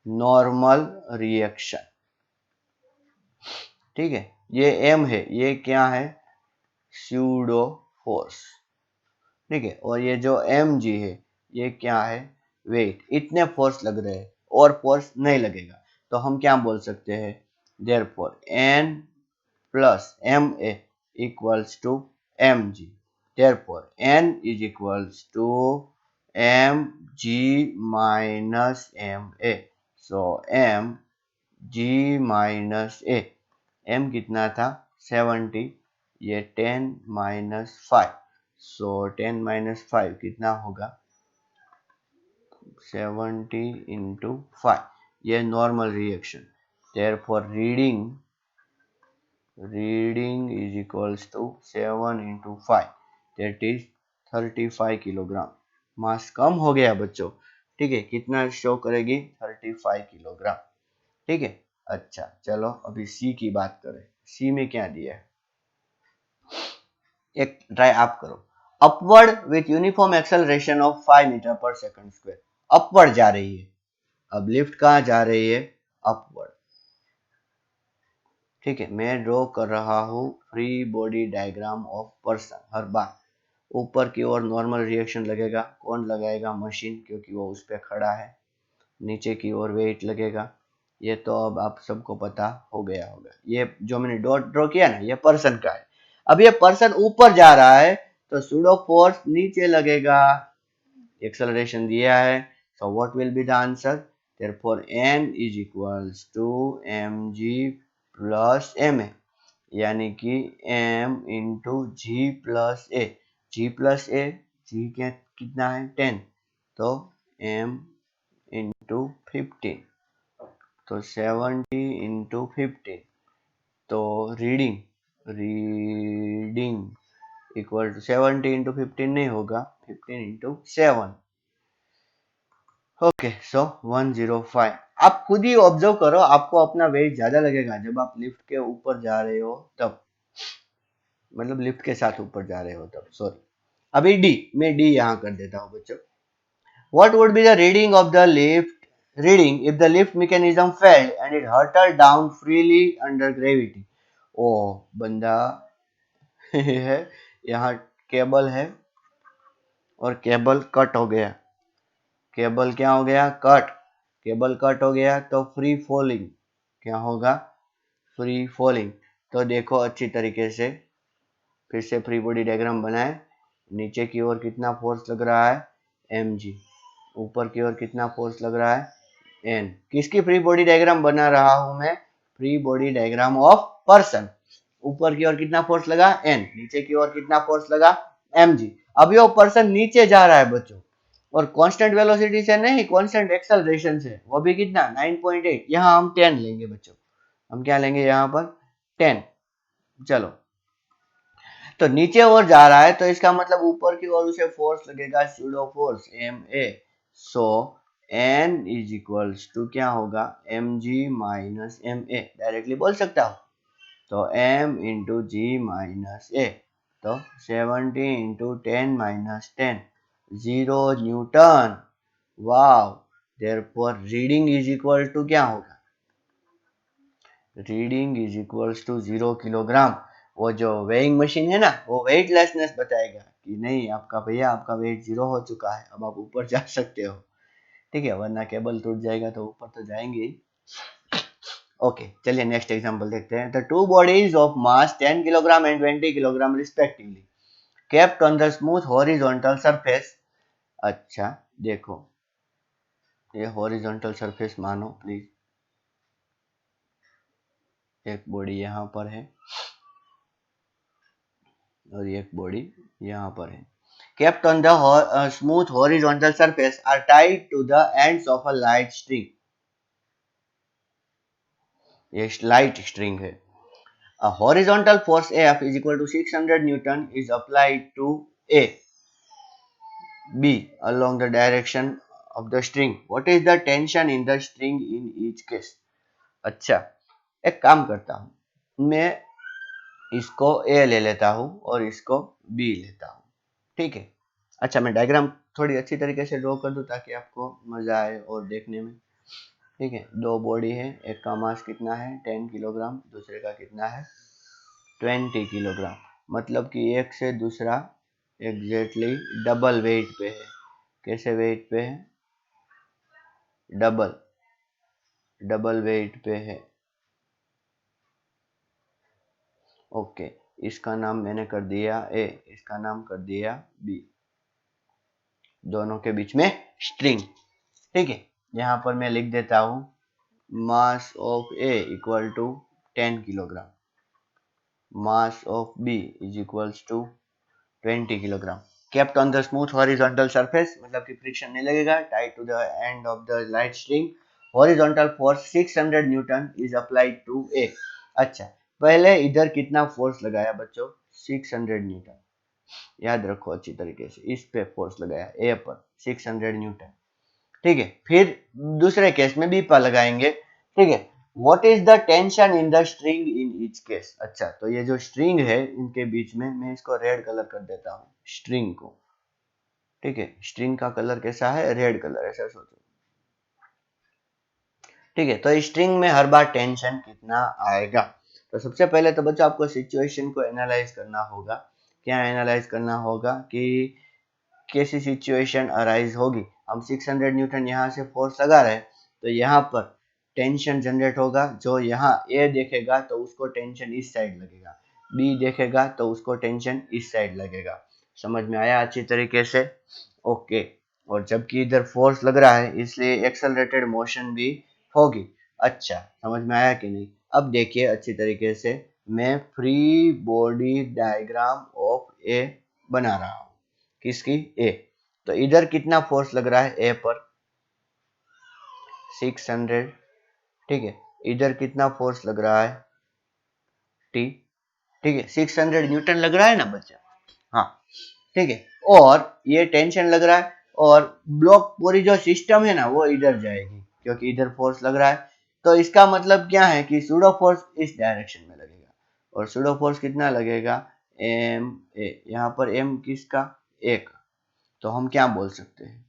नॉर्मल रिएक्शन। ठीक है, ये m है, ये क्या है, स्यूडो फोर्स। ठीक है, और ये जो mg है ये क्या है, वेट। इतने फोर्स लग रहे हैं और फोर्स नहीं लगेगा, तो हम क्या बोल सकते हैं, therefore n plus ma equals to mg। Therefore, n is equals to mg minus ma. So mg minus a, m कितना था 70, ये 10 माइनस 5, सो 10 माइनस 5 कितना होगा 70 इंटू 5, ये normal reaction. Therefore, reading is equals to 7 into 5, that is 35 kilogram. मास कम हो गया बच्चों. ठीक है, कितना शो करेगी 35 किलोग्राम. ठीक है. अच्छा चलो अभी सी की बात करें. सी में क्या दिया है, एक ट्राई आप करो. Upward with uniform acceleration of 5 metre पर सेकंड स्क्वायर. अपवर्ड जा रही है. अब लिफ्ट कहाँ जा रही है, अपवर्ड. ठीक है, मैं ड्रॉ कर रहा हूँ free body diagram of person. हर बार ऊपर की ओर नॉर्मल रिएक्शन लगेगा. कौन लगाएगा, मशीन, क्योंकि वो उस पर खड़ा है. नीचे की ओर वेट लगेगा. ये तो अब आप सबको पता हो गया होगा. ये जो मैंने डॉट ड्रॉ किया ना, ये पर्सन का है. अब ये पर्सन ऊपर जा रहा है तो सूडो फोर्स नीचे लगेगा. एक्सेलरेशन दिया है, so what will be the answer? Therefore n is equals to mg plus ma, यानी कि m इंटू जी प्लस ए. जी प्लस ए, जी क्या कितना है 10, तो m इंटू 15, तो 70 इंटू 15, तो रीडिंग इक्वल टू 70 इंटू 15 नहीं होगा, 15 इंटू 7. ओके, सो 105. आप खुद ही ऑब्जर्व करो, आपको अपना वेट ज्यादा लगेगा जब आप लिफ्ट के ऊपर जा रहे हो तब, मतलब लिफ्ट के साथ ऊपर जा रहे हो तब. सॉरी, अभी डी, मैं डी यहाँ कर देता हूँ बच्चों. What would be the reading of the lift, reading if the lift mechanism failed and it hurtle down freely under gravity. ओ बंदा है, यहाँ केबल है और केबल कट हो गया. केबल क्या हो गया, कट. केबल कट हो गया तो फ्री फॉलिंग. क्या होगा, फ्री फॉलिंग. तो देखो अच्छी तरीके से, फिर से फ्री बॉडी डायग्राम बनाए. नीचे की ओर कितना फोर्स लग रहा है, mg. ऊपर की ओर कितना फोर्स लग रहा है, n. किसकी फ्री बॉडी डायग्राम बना रहा हूं मैं, free body diagram of person. ऊपर की ओर कितना फोर्स लगा, n. नीचे की ओर कितना फोर्स लगा, mg. अभी वो पर्सन नीचे जा रहा है बच्चों, और कांस्टेंट वेलोसिटी से नहीं, कांस्टेंट एक्सेलरेशन से. वो भी कितना 9.8. यहाँ हम 10 लेंगे बच्चों. हम क्या लेंगे यहाँ पर, 10. चलो, तो नीचे और जा रहा है तो इसका मतलब ऊपर की ओर उसे फोर्स लगेगा, pseudo force ma. So n is equals to क्या होगा, mg माइनस ma. डायरेक्टली बोल सकता हूँ, तो m into g minus a, तो 70 into 10 minus 10, 0 newton. Wow. Therefore reading is equal to क्या होगा, reading is equals to 0 kilogram. वो जो वेइंग मशीन है ना, वो वेटलेसनेस बताएगा कि नहीं आपका भैया, आपका वेट 0 हो चुका है, अब आप ऊपर जा सकते हो. ठीक है, वरना केबल टूट जाएगा तो ऊपर तो जाएंगे ही. ओके, चलिए नेक्स्ट एग्जांपल देखते हैं. The two bodies of mass 10 kilogram and 20 kilogram respectively kept on the smooth horizontal surface. अच्छा देखो, ये हॉरिजॉन्टल सरफेस मानो प्लीज. एक बॉडी यहाँ पर है और एक बॉडी यहाँ पर है. Kept on the smooth horizontal surface are tied to the ends of a light string. ये लाइट स्ट्रिंग है. A horizontal force F is equal to 600 Newton is applied to A, B along the direction of the string. What is the tension in the string in each case? अच्छा, एक काम करता हूँ, मैं इसको A ले लेता हूँ और इसको B लेता हूँ. ठीक है. अच्छा, मैं डायग्राम थोड़ी अच्छी तरीके से ड्रॉ कर दूं ताकि आपको मजा आए और देखने में. ठीक है, दो बॉडी है, एक का मास कितना है 10 किलोग्राम, दूसरे का कितना है 20 किलोग्राम. मतलब कि एक से दूसरा एग्जैक्टली डबल वेट पे है. कैसे वेट पे है, डबल वेट पे है. ओके, इसका नाम मैंने कर दिया ए, इसका नाम कर दिया बी, दोनों के बीच में स्ट्रिंग। ठीक है, यहां पर मैं लिख देता हूं mass of A equal to 10 kilogram, mass of B is equals to 20 kilogram, kept on the smooth horizontal surface, मतलब कि फ्रिक्शन नहीं लगेगा, tied to the end of the light string, horizontal force 600 Newton is applied to A। अच्छा, पहले इधर कितना force लगाया बच्चों, 600 न्यूटन, याद रखो अच्छी तरीके से, इस पे फोर्स लगाया ए पर 600 न्यूटन। ठीक है, फिर दूसरे केस में बी पर लगाएंगे। ठीक है, what is the tension in the string in each case. अच्छा, तो ये जो स्ट्रिंग है इनके बीच में, मैं इसको रेड कलर कर देता हूँ स्ट्रिंग को। ठीक है, स्ट्रिंग का कलर कैसा है, रेड कलर, ऐसा सोचो। ठीक है, तो स्ट्रिंग में हर बार टेंशन कितना आएगा। तो सबसे पहले तो बच्चों आपको सिचुएशन को एनालाइज करना होगा। क्या एनालाइज करना होगा कि कैसी सिचुएशन अराइज होगी। हम 600 न्यूटन यहाँ से फोर्स लगा रहे हैं, तो यहाँ पर टेंशन जनरेट होगा। जो यहाँ ए देखेगा तो उसको टेंशन इस साइड लगेगा, बी देखेगा तो उसको टेंशन इस साइड लगेगा। समझ में आया अच्छी तरीके से? ओके। और जबकि इधर फोर्स लग रहा है इसलिए एक्सेलरेटेड मोशन भी होगी। अच्छा, समझ में आया कि नहीं? अब देखिए अच्छी तरीके से, मैं फ्री बॉडी डायग्राम ऑफ ए बना रहा हूँ। किसकी? ए। तो इधर कितना फोर्स लग रहा है ए पर, 600। ठीक है, इधर कितना फोर्स लग रहा है, टी। ठीक है, 600 न्यूटन लग रहा है ना बच्चा? हाँ, ठीक है। और ये टेंशन लग रहा है, और ब्लॉक पूरी जो सिस्टम है ना वो इधर जाएगी क्योंकि इधर फोर्स लग रहा है। तो इसका मतलब क्या है कि सूडो फोर्स इस डायरेक्शन में लगेगा, और सूडो फोर्स कितना लगेगा, एम ए। यहाँ पर एम किसका, ए का। तो हम क्या बोल सकते हैं,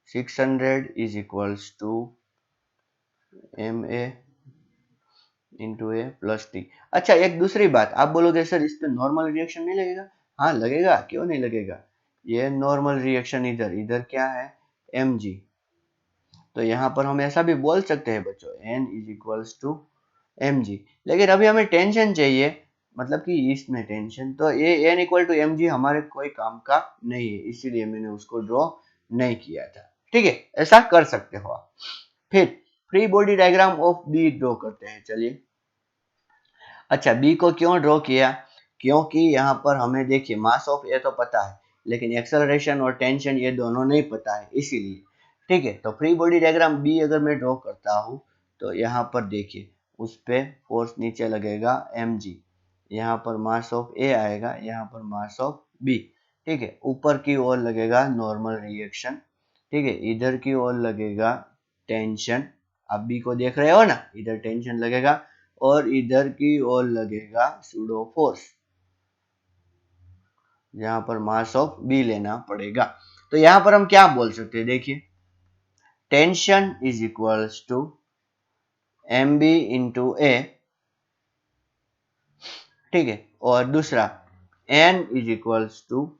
600 is equals to ma into a plus T. अच्छा, एक दूसरी बात, आप बोलोगे सर इस पे नॉर्मल रिएक्शन नहीं लगेगा। हाँ लगेगा, क्यों नहीं लगेगा। ये नॉर्मल रिएक्शन इधर, इधर क्या है, mg। तो यहाँ पर हम ऐसा भी बोल सकते हैं बच्चों, n is equals to mg। लेकिन अभी हमें टेंशन चाहिए, मतलब कि इसमें टेंशन, तो ये n इक्वल टू mg हमारे कोई काम का नहीं है, इसीलिए मैंने उसको ड्रॉ नहीं किया था। ठीक है, ऐसा कर सकते हो आप। फिर free body diagram of B draw करते हैं, चलिए। अच्छा, बी को क्यों ड्रॉ किया, क्योंकि यहाँ पर हमें देखिए मास ऑफ ए तो पता है, लेकिन एक्सेलरेशन और टेंशन ये दोनों नहीं पता है, इसीलिए। ठीक है, तो फ्री बॉडी डायग्राम बी अगर मैं ड्रॉ करता हूँ तो यहाँ पर देखिए, उस पे फोर्स नीचे लगेगा mg, यहाँ पर मास ऑफ ए आएगा, यहाँ पर मास ऑफ बी। ठीक है, ऊपर की ओर लगेगा नॉर्मल रिएक्शन। ठीक है, इधर की ओर लगेगा टेंशन, आप बी को देख रहे हो ना, इधर टेंशन लगेगा, और इधर की ओर लगेगा सूडो फोर्स, यहाँ पर मास ऑफ बी लेना पड़ेगा। तो यहाँ पर हम क्या बोल सकते हैं, देखिए, tension is equals to m b into a. ठीक है, और दूसरा N is equals to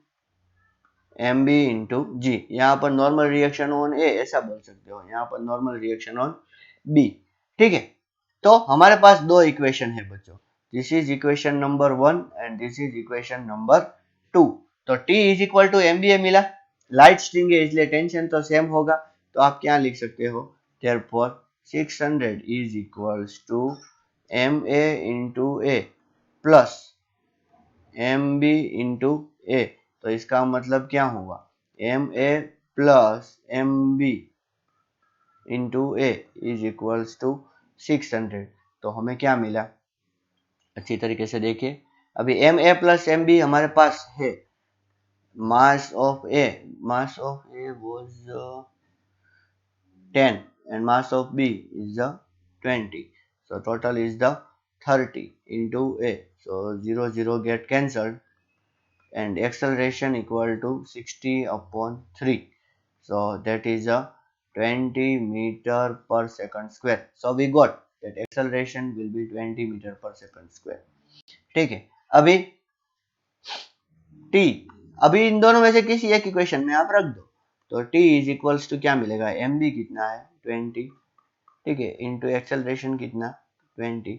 m b into g. यहाँ पर नॉर्मल रिएक्शन ऑन ए ऐसा बोल सकते हो, यहाँ पर नॉर्मल रिएक्शन ऑन बी। ठीक है, तो हमारे पास दो इक्वेशन है बच्चों, this is equation number 1 and this is equation number 2। तो T is equal to m b a मिला, लाइट स्ट्रिंग है इसलिए टेंशन तो सेम होगा, तो आप क्या लिख सकते हो, therefore 600 is equals to M a into a plus m b into a. तो इसका मतलब क्या हुआ, m A plus m b into a is equals to 600। तो हमें क्या मिला, अच्छी तरीके से देखिए, अभी एम ए प्लस एम बी हमारे पास है, mass of A, mass of A was 10 and mass of b is the 20, so total is the 30 into a, so 0 0 get cancelled, and acceleration equal to 60 upon 3, so that is a 20 meter per second square. So we got that acceleration will be 20 meter per second square. ठीक है, अभी t, अभी इन दोनों में से किसी एक equation में आप रख दो, तो t इज इक्वल्स टू क्या मिलेगा, mb कितना है 20, ठीक है, इंटू एक्सेलरेशन कितना 20,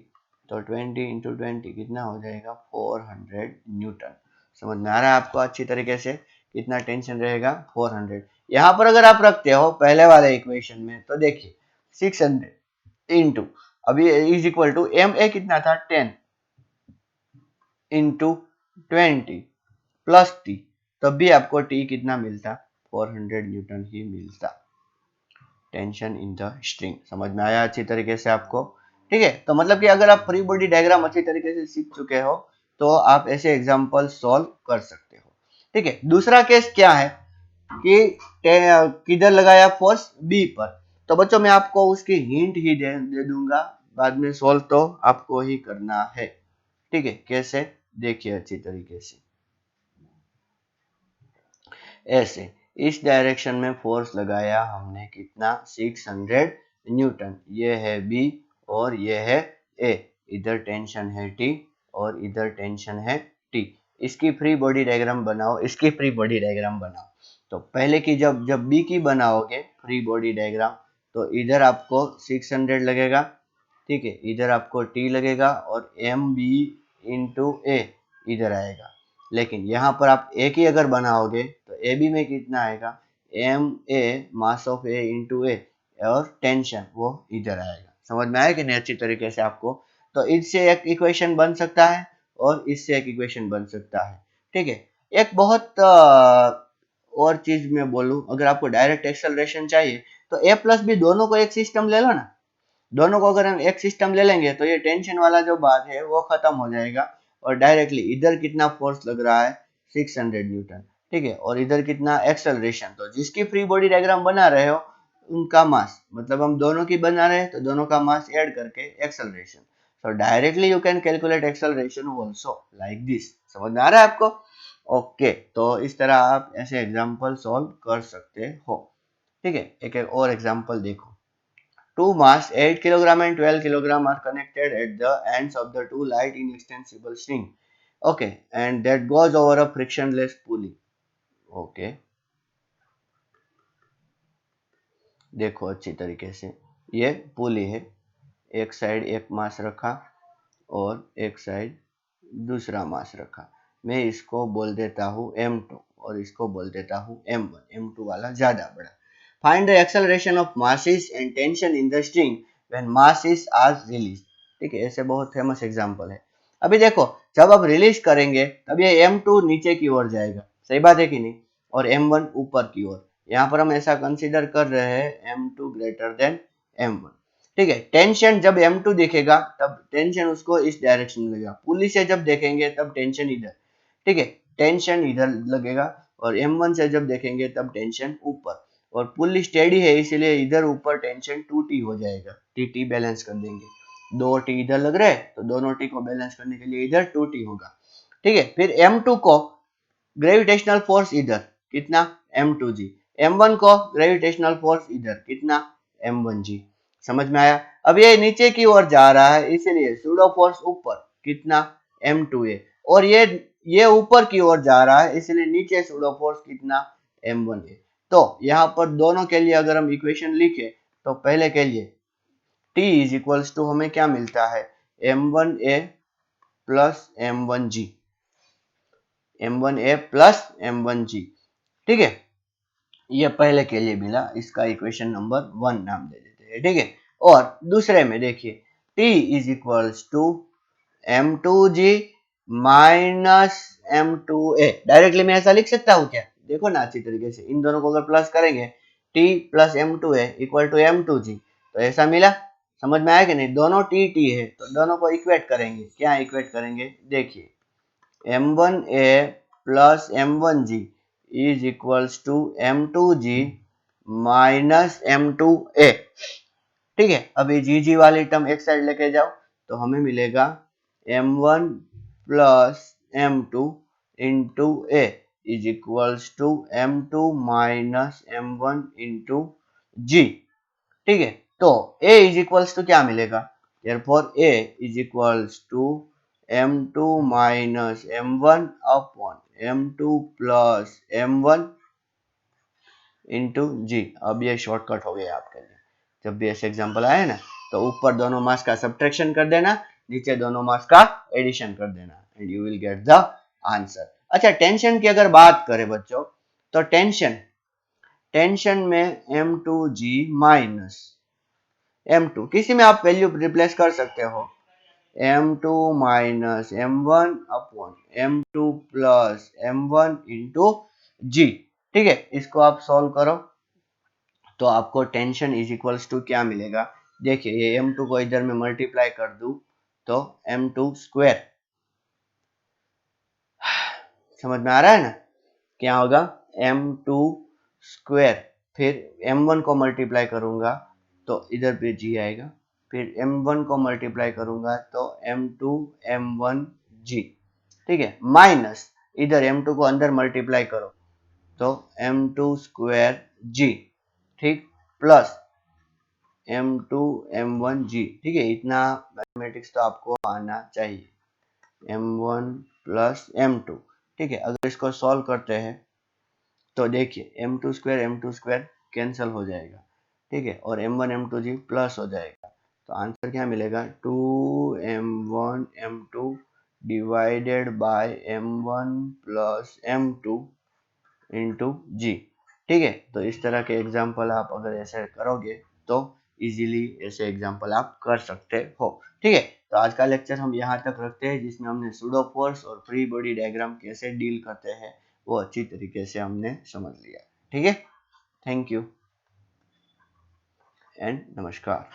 तो 20 × 20 कितना हो जाएगा 400 न्यूटन। समझ में आ रहा है आपको अच्छी तरीके से कितना टेंशन रहेगा 400। यहाँ पर अगर आप रखते हो पहले वाले इक्वेशन में तो देखिए 600 इंटू अभी is equal to M A कितना था 10 इंटू 20 प्लस टी, तब भी आपको टी कितना मिलता 400 न्यूटन ही मिलता। टेंशन इन द स्ट्रिंग समझ में आया अच्छी तरीके से आपको। ठीक है, तो मतलब कि अगर आप फ्री बॉडी डायग्राम अच्छी तरीके से सीख चुके हो तो आप ऐसे एग्जांपल सॉल्व कर सकते हो। ठीक है, दूसरा केस क्या है कि किधर लगाया फोर्स बी पर, तो बच्चों मैं आपको उसकी हिंट ही दे दूंगा, बाद में सॉल्व तो आपको ही करना है। ठीक है, कैसे देखिए अच्छी तरीके से, ऐसे इस डायरेक्शन में फोर्स लगाया हमने कितना 600 न्यूटन, ये है बी और ये है ए, इधर टेंशन है टी और इधर टेंशन है टी। इसकी फ्री बॉडी डायग्राम बनाओ, इसकी फ्री बॉडी डायग्राम बनाओ। तो पहले की जब बी की बनाओगे फ्री बॉडी डायग्राम तो इधर आपको 600 लगेगा, ठीक है, इधर आपको टी लगेगा और एम बी इंटू ए इधर आएगा। लेकिन यहाँ पर आप ए की अगर बनाओगे तो ए बी में कितना आएगा m a mass of a into a और टेंशन वो इधर आएगा। समझ में आया कि नहीं अच्छी तरीके से आपको। तो इससे एक इक्वेशन बन सकता है और इससे एक इक्वेशन बन सकता है। ठीक है, एक बहुत और चीज मैं बोलूं, अगर आपको डायरेक्ट एक्सेलरेशन चाहिए तो ए प्लस बी दोनों को एक सिस्टम ले लो ना। दोनों को अगर हम एक सिस्टम ले लेंगे तो ये टेंशन वाला जो बात है वो खत्म हो जाएगा और डायरेक्टली इधर कितना फोर्स लग रहा है 600 न्यूटन, ठीक है, और इधर कितना एक्सेलरेशन, तो जिसकी फ्री बॉडी डायग्राम बना रहे हो उनका मास, मतलब हम दोनों की बना रहे हैं तो दोनों का मास ऐड करके acceleration, so directly you can calculate acceleration also like this। समझ में आ रहा है आपको? ओके, तो इस तरह आप ऐसे एग्जांपल सॉल्व कर सकते हो। ठीक है, एक और एग्जांपल देखो। Two mass 8 kg and 12 kg are connected at the ends of the two light inextensible string. Okay, and that goes over a frictionless pulley. Okay, देखो अच्छी तरीके से, ये पुली है, एक साइड एक मास रखा और एक साइड दूसरा मास रखा। मैं इसको बोल देता हूँ m2 और इसको बोल देता हूँ m1, m2 वाला ज्यादा बड़ा। Find the acceleration of masses and tension in the string when masses are release. ठीक है, ऐसे बहुत फेमस एग्जांपल है। अभी देखो जब आप रिलीज करेंगे तब ये m2 नीचे की ओर जाएगा, सही बात है कि नहीं, और m1 ऊपर की ओर। यहाँ पर हम ऐसा कंसीडर कर रहे हैं m2 ग्रेटर देन m1। ठीक है, टेंशन जब m2 दिखेगा तब टेंशन उसको इस डायरेक्शन में लगेगा, पुली से जब देखेंगे तब टेंशन इधर, ठीक है, टेंशन इधर लगेगा, और m1 से जब देखेंगे तब टेंशन ऊपर, और पुली स्टेडी है इसलिए इधर ऊपर टेंशन 2t हो जाएगा, टी बैलेंस कर देंगे, दो टी इधर लग रहे हैं तो दोनों टी को बैलेंस करने के लिए इधर 2t होगा। ठीक है, फिर m2 को ग्रेविटेशनल फोर्स इधर कितना m2g, m1 को ग्रेविटेशनल फोर्स इधर कितना m1g। समझ में आया? अब ये नीचे की ओर जा रहा है इसलिए सूडो फोर्स ऊपर कितना m2a, और ये ऊपर की ओर जा रहा है इसलिए नीचे सूडो फोर्स कितना m1a। तो यहाँ पर दोनों के लिए अगर हम इक्वेशन लिखे तो पहले के लिए t इज इक्वल्स टू हमें क्या मिलता है m1a plus m1g, m1a plus m1g। ठीक है, ये पहले के लिए मिला, इसका इक्वेशन नंबर 1 नाम दे देते हैं। ठीक है, और दूसरे में देखिए t is equals to m2g minus m2a, directly मैं ऐसा लिख सकता हूँ क्या? देखो ना अच्छी तरीके से, इन दोनों को अगर प्लस करेंगे t plus m2a equal to m2g, तो ऐसा मिला। समझ में आया कि नहीं? दोनों t है तो दोनों को इक्वेट करेंगे, क्या इक्वेट करेंगे देखिए m1a plus m1g is equals to m2g minus m2a। ठीक है, अभी जी वाली टर्म एक साइड लेके जाओ तो हमें मिलेगा m1 plus m2 into a is equals to m2 minus m1 into g। ठीक है, तो a इज इक्वल्स टू क्या मिलेगा, therefore a is equals to m2 minus m1 upon m2 plus m1 into g. अब ये shortcut हो गया आपके लिए, जब भी ऐसे एग्जांपल आए ना तो ऊपर दोनों मास का सब्ट्रैक्शन कर देना, नीचे दोनों मास का एडिशन कर देना and you will get the answer. अच्छा, टेंशन की अगर बात करें बच्चों, तो टेंशन में M2G माइनस M2, किसी में आप वैल्यू रिप्लेस कर सकते हो, M2 minus M1 upon M2 plus M1 into G। ठीक है, इसको आप सॉल्व करो तो आपको टेंशन इज इक्वल्स टू क्या मिलेगा। देखिए, ये M2 को इधर में मल्टीप्लाई कर दूं तो M2 स्क्वायर, समझ में आ रहा है ना, क्या होगा M2 स्क्वायर, फिर M1 को मल्टीप्लाई करूंगा तो इधर पे G आएगा, फिर M1 को मल्टीप्लाई करूंगा तो M2 M1G। ठीक है, माइनस इधर M2 को अंदर मल्टीप्लाई करो तो M2 स्क्वायर G, ठीक, प्लस M2 M1G। ठीक है, इतना मैथमेटिक्स तो आपको आना चाहिए, M1 प्लस M2। ठीक है, अगर इसको सॉल्व करते हैं तो देखिए M2 स्क्वायर कैंसिल हो जाएगा। ठीक है, और M1 M2G प्लस हो जाएगा, तो आंसर क्या मिलेगा, 2M1 M2 divided by M1 plus M2 into G। ठीक है, तो इस तरह के एग्जाम्पल आप अगर ऐसे करोगे तो इजीली ऐसे एग्जाम्पल आप कर सकते हो। ठीक है, तो आज का लेक्चर हम यहाँ तक रखते हैं, जिसमें हमने सूडो फोर्स और फ्री बॉडी डायग्राम कैसे डील करते हैं वो अच्छी तरीके से हमने समझ लिया। ठीक है, थैंक यू एंड नमस्कार।